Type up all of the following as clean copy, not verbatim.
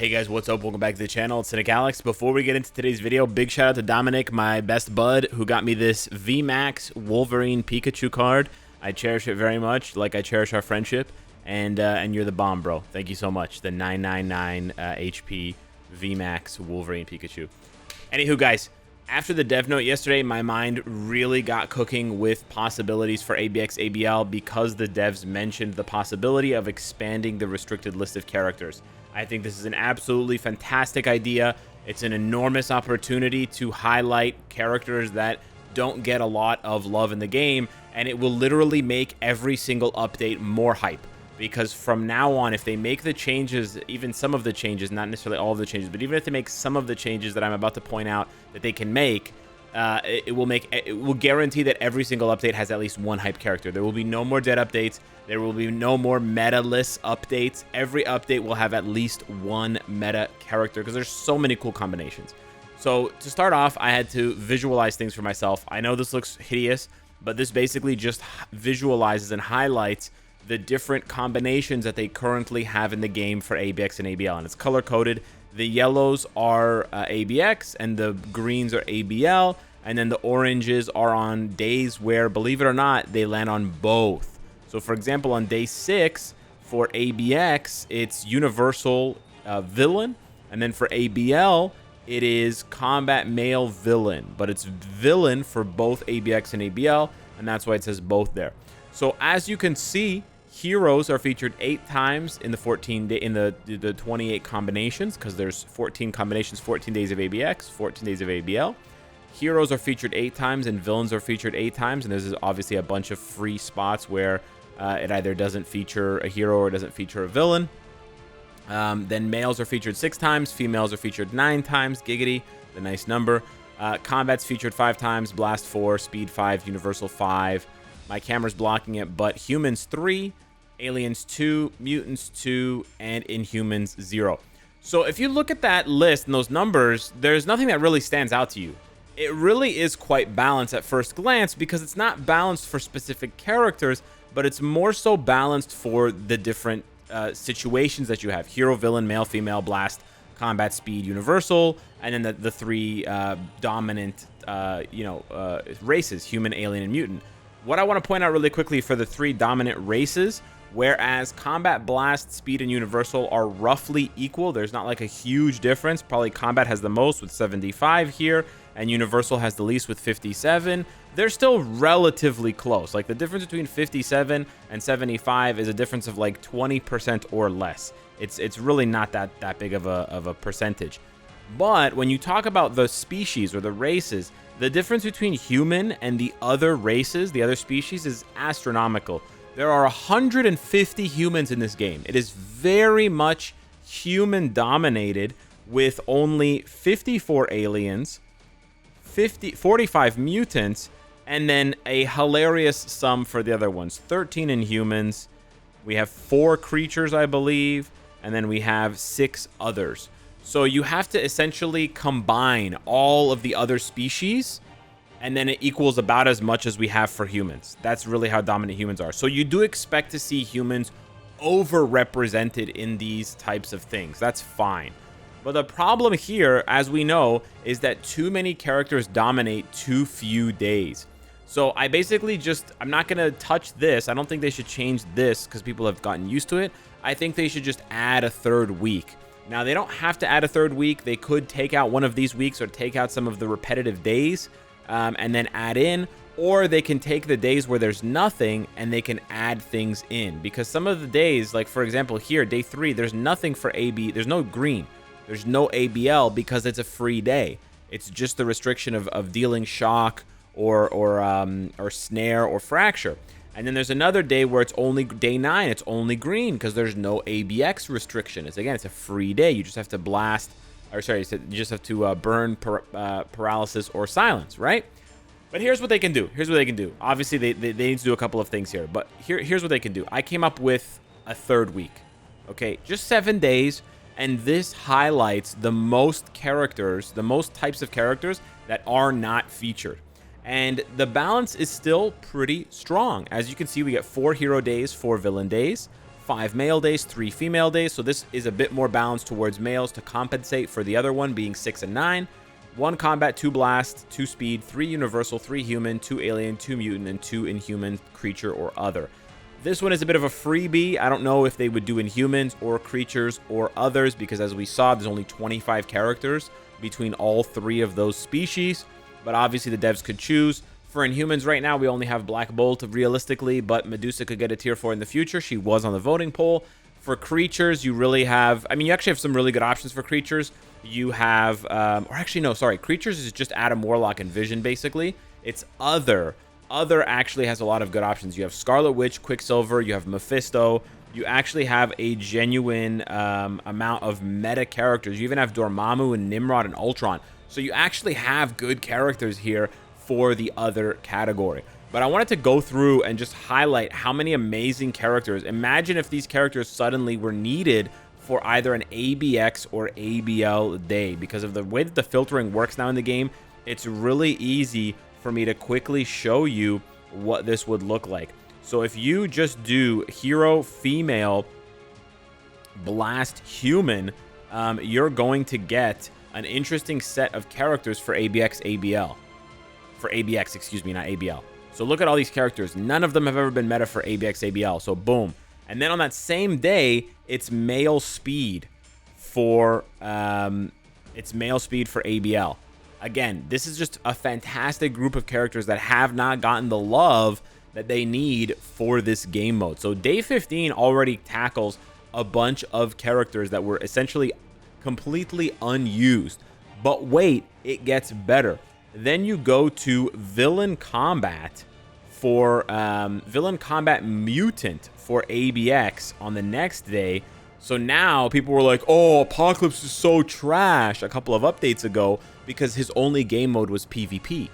Hey guys, what's up? Welcome back to the channel. It's Cynicalex. Before we get into today's video, big shout out to Dominic, my best bud, who got me this VMAX Wolverine Pikachu card. I cherish it very much, like I cherish our friendship. And you're the bomb, bro. Thank you so much. The 999 HP VMAX Wolverine Pikachu. Anywho, guys, after the dev note yesterday, my mind really got cooking with possibilities for ABX ABL because the devs mentioned the possibility of expanding the restricted list of characters. I think this is an absolutely fantastic idea. It's an enormous opportunity to highlight characters that don't get a lot of love in the game, and it will literally make every single update more hype. Because from now on, if they make the changes, even some of the changes, not necessarily all of the changes, but even if they make some of the changes that I'm about to point out that they can make, it will guarantee that every single update has at least one hype character. There will be no more dead updates. There will be no more meta-less updates. Every update will have at least one meta character because there's so many cool combinations. So to start off, I had to visualize things for myself. I know this looks hideous, but this basically just visualizes and highlights the different combinations that they currently have in the game for ABX and ABL, and it's color-coded. The yellows are ABX, and the greens are ABL, and then the oranges are on days where, believe it or not, they land on both. So, for example, on day 6, for ABX, it's Universal Villain, and then for ABL, it is Combat Male Villain, but it's Villain for both ABX and ABL, and that's why it says both there. So, as you can see, heroes are featured 8 times in the 28 combinations, because there's 14 combinations, 14 days of ABX, 14 days of ABL. Heroes are featured 8 times and villains are featured 8 times, and there's obviously a bunch of free spots where it either doesn't feature a hero or doesn't feature a villain. Then males are featured 6 times, females are featured 9 times, giggity, the nice number. Combat's featured 5 times, blast 4, speed 5, universal 5. My camera's blocking it, but humans 3, aliens 2, mutants 2, and inhumans 0. So if you look at that list and those numbers, there's nothing that really stands out to you. It really is quite balanced at first glance because it's not balanced for specific characters, but it's more so balanced for the different situations that you have. Hero, villain, male, female, blast, combat, speed, universal, and then the 3 dominant races, human, alien, and mutant. What I want to point out really quickly for the 3 dominant races, whereas combat, blast, speed, and universal are roughly equal, there's not like a huge difference. Probably combat has the most with 75 here, and universal has the least with 57. They're still relatively close. Like the difference between 57 and 75 is a difference of like 20% or less. It's really not that big of a percentage. But when you talk about the species or the races, the difference between human and the other races, the other species, is astronomical. There are 150 humans in this game. It is very much human-dominated with only 54 aliens, 45 mutants, and then a hilarious sum for the other ones. 13 inhumans. We have 4 creatures, I believe, and then we have 6 others. So you have to essentially combine all of the other species, and then it equals about as much as we have for humans. That's really how dominant humans are. So you do expect to see humans overrepresented in these types of things. That's fine. But the problem here, as we know, is that too many characters dominate too few days. So I basically I'm not going to touch this. I don't think they should change this because people have gotten used to it. I think they should just add a 3rd week. Now, they don't have to add a 3rd week. They could take out one of these weeks or take out some of the repetitive days and then add in. Or they can take the days where there's nothing and they can add things in. Because some of the days, like for example here, day 3, there's nothing for AB. There's no green. There's no ABL because it's a free day. It's just the restriction of dealing shock or snare or fracture. And then there's another day where it's only day 9. It's only green because there's no ABX restriction. It's a free day. You just have to blast, you just have to burn, paralysis, or silence, right? But here's what they can do. Obviously, they need to do a couple of things here. But here's what they can do. I came up with a 3rd week. Okay, just 7 days. And this highlights the most characters, the most types of characters that are not featured. And the balance is still pretty strong. As you can see, we get 4 hero days, 4 villain days, 5 male days, 3 female days. So this is a bit more balanced towards males to compensate for the other one being 6 and 9. 1 combat, 2 blast, 2 speed, 3 universal, 3 human, 2 alien, 2 mutant, and 2 inhuman creature or other. This one is a bit of a freebie. I don't know if they would do Inhumans or creatures or others, because as we saw, there's only 25 characters between all 3 of those species. But obviously the devs could choose. For Inhumans right now, we only have Black Bolt realistically, but Medusa could get a tier 4 in the future. She was on the voting poll. For creatures, you really have, I mean, you actually have some really good options for creatures. You have, or actually, no, sorry. Creatures is just Adam Warlock and Vision, basically. It's Other. Other actually has a lot of good options. You have Scarlet Witch, Quicksilver, you have Mephisto. You actually have a genuine amount of meta characters. You even have Dormammu and Nimrod and Ultron. So you actually have good characters here for the Other category. But I wanted to go through and just highlight how many amazing characters. Imagine if these characters suddenly were needed for either an ABX or ABL day. Because of the way that the filtering works now in the game, it's really easy for me to quickly show you what this would look like. So if you just do hero female blast human, you're going to get an interesting set of characters for ABX ABL. For ABX, excuse me, not ABL. So look at all these characters. None of them have ever been meta for ABX ABL. So boom. And then on that same day, it's male speed for ABL. Again, this is just a fantastic group of characters that have not gotten the love that they need for this game mode. So day 15 already tackles a bunch of characters that were essentially completely unused. But wait, it gets better. Then you go to Villain Combat for Villain Combat Mutant for ABX on the next day. So now people were like, oh, Apocalypse is so trash a couple of updates ago because his only game mode was PvP.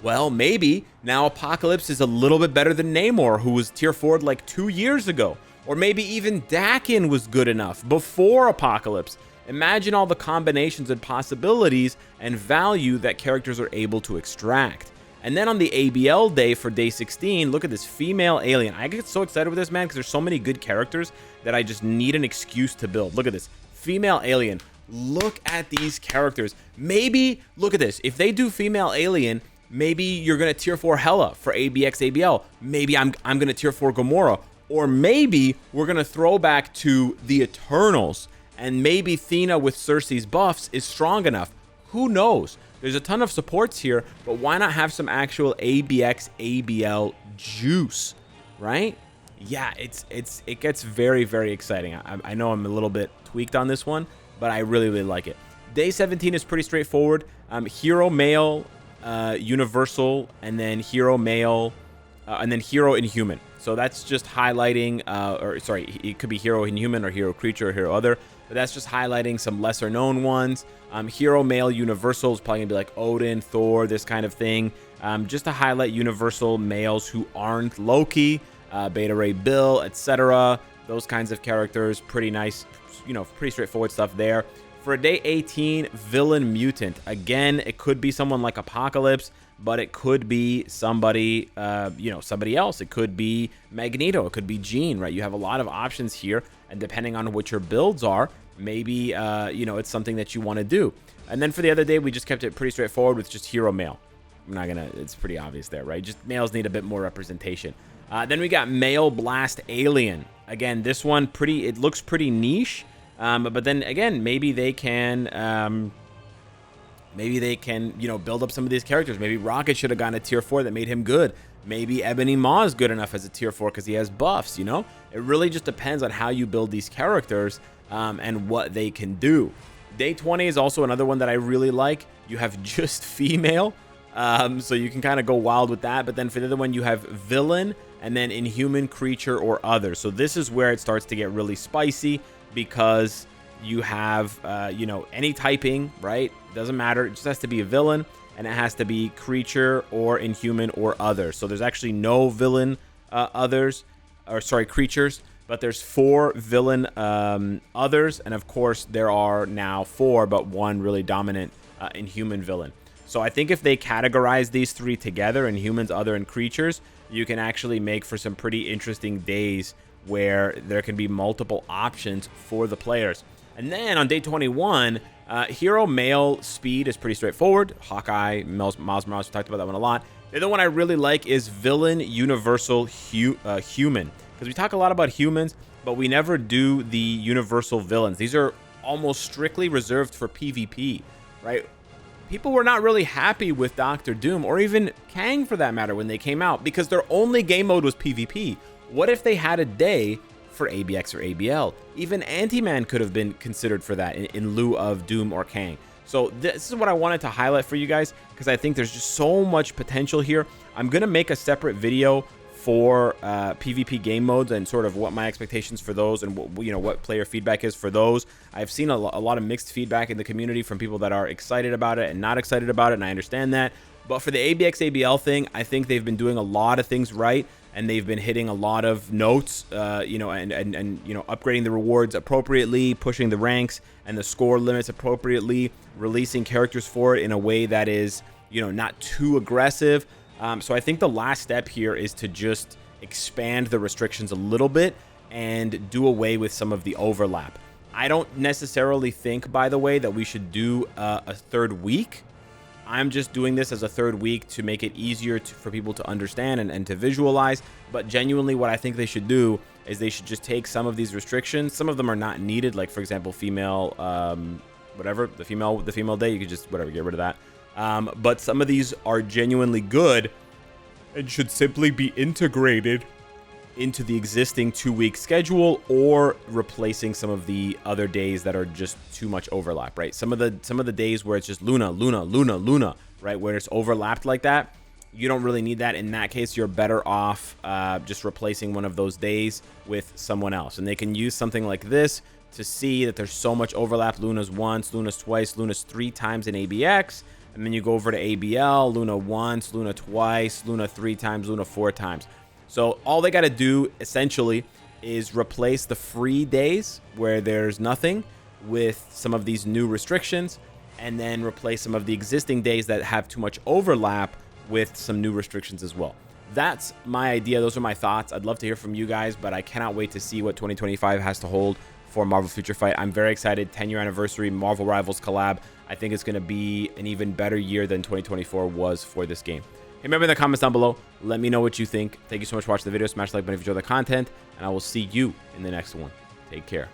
Well, maybe now Apocalypse is a little bit better than Namor, who was tier 4'd like 2 years ago. Or maybe even Dakin was good enough before Apocalypse. Imagine all the combinations and possibilities and value that characters are able to extract. And then on the ABL day for day 16, look at this female alien. I get so excited with this, man, because there's so many good characters that I just need an excuse to build. Look at this female alien. Look at these characters. Maybe, look at this. If they do female alien, maybe you're going to tier 4 Hela for ABX ABL. Maybe I'm going to tier 4 Gamora. Or maybe we're going to throw back to the Eternals. And maybe Thena with Cersei's buffs is strong enough. Who knows? There's a ton of supports here, but why not have some actual ABX ABL juice, right? Yeah, it gets very, very exciting. I know I'm a little bit tweaked on this one, but I really, really like it. Day 17 is pretty straightforward. Hero male, universal, and then hero male, and then hero inhuman. So that's just highlighting, or sorry, it could be hero inhuman or hero creature or hero other, but that's just highlighting some lesser known ones. Hero male universal is probably gonna be like Odin, Thor, this kind of thing. Just to highlight universal males who aren't Loki, Beta Ray Bill, etc. Those kinds of characters, pretty nice, you know, pretty straightforward stuff there. For day 18, villain mutant. Again, it could be someone like Apocalypse, but it could be somebody, you know, somebody else. It could be Magneto. It could be Jean, right? You have a lot of options here, and depending on what your builds are, maybe, you know, it's something that you want to do. And then for the other day, we just kept it pretty straightforward with just hero male. I'm not gonna, it's pretty obvious there, right? Just males need a bit more representation. Then we got male blast alien. Again, this one it looks pretty niche. But then again, maybe they can, you know, build up some of these characters. Maybe Rocket should have gotten a tier 4 that made him good. Maybe Ebony Maw is good enough as a tier 4 because he has buffs, you know? It really just depends on how you build these characters and what they can do. Day 20 is also another one that I really like. You have just female, so you can kind of go wild with that. But then for the other one, you have villain and then inhuman, creature, or other. So this is where it starts to get really spicy, because you have, you know, any typing, right? Doesn't matter. It just has to be a villain, and it has to be creature or inhuman or other. So there's actually no villain creatures, but there's 4 villain others, and of course there are now 4, but 1 really dominant inhuman villain. So I think if they categorize these 3 together, inhumans, other, and creatures, you can actually make for some pretty interesting days where there can be multiple options for the players. And then on day 21, hero male speed is pretty straightforward. Hawkeye, Miles Morales, we talked about that one a lot. The other one I really like is villain universal human, because we talk a lot about humans, but we never do the universal villains. These are almost strictly reserved for PvP, right? People were not really happy with Doctor Doom, or even Kang for that matter, when they came out, because their only game mode was PvP. What if they had a day for ABX or ABL? Even Ant-Man could have been considered for that in lieu of Doom or Kang. So this is what I wanted to highlight for you guys, because I think there's just so much potential here. I'm going to make a separate video for PvP game modes and sort of what my expectations for those and what player feedback is for those. I've seen a lot of mixed feedback in the community from people that are excited about it and not excited about it, and I understand that. But for the ABX ABL thing, I think they've been doing a lot of things right, and they've been hitting a lot of notes, and upgrading the rewards appropriately, pushing the ranks and the score limits appropriately, releasing characters for it in a way that is, not too aggressive. So I think the last step here is to just expand the restrictions a little bit and do away with some of the overlap. I don't necessarily think, by the way, that we should do a third week. I'm just doing this as a third week to make it easier for people to understand and to visualize. But genuinely, what I think they should do is they should just take some of these restrictions. Some of them are not needed, like, for example, female, the female day, you could just, get rid of that. But some of these are genuinely good and should simply be integrated into the existing 2-week schedule, or replacing some of the other days that are just too much overlap, right? Some of the days where it's just Luna, right? Where it's overlapped like that, you don't really need that. In that case, you're better off just replacing one of those days with someone else. And they can use something like this to see that there's so much overlap. Luna's once, Luna's twice, Luna's 3 times in ABX. And then you go over to ABL, Luna once, Luna twice, Luna 3 times, Luna 4 times. So all they got to do essentially is replace the free days where there's nothing with some of these new restrictions, and then replace some of the existing days that have too much overlap with some new restrictions as well. That's my idea. Those are my thoughts. I'd love to hear from you guys, but I cannot wait to see what 2025 has to hold for Marvel Future Fight. I'm very excited. 10-year anniversary, Marvel Rivals collab. I think it's going to be an even better year than 2024 was for this game. Hey, remember in the comments down below, let me know what you think. Thank you so much for watching the video. Smash the like button if you enjoy the content, and I will see you in the next one. Take care.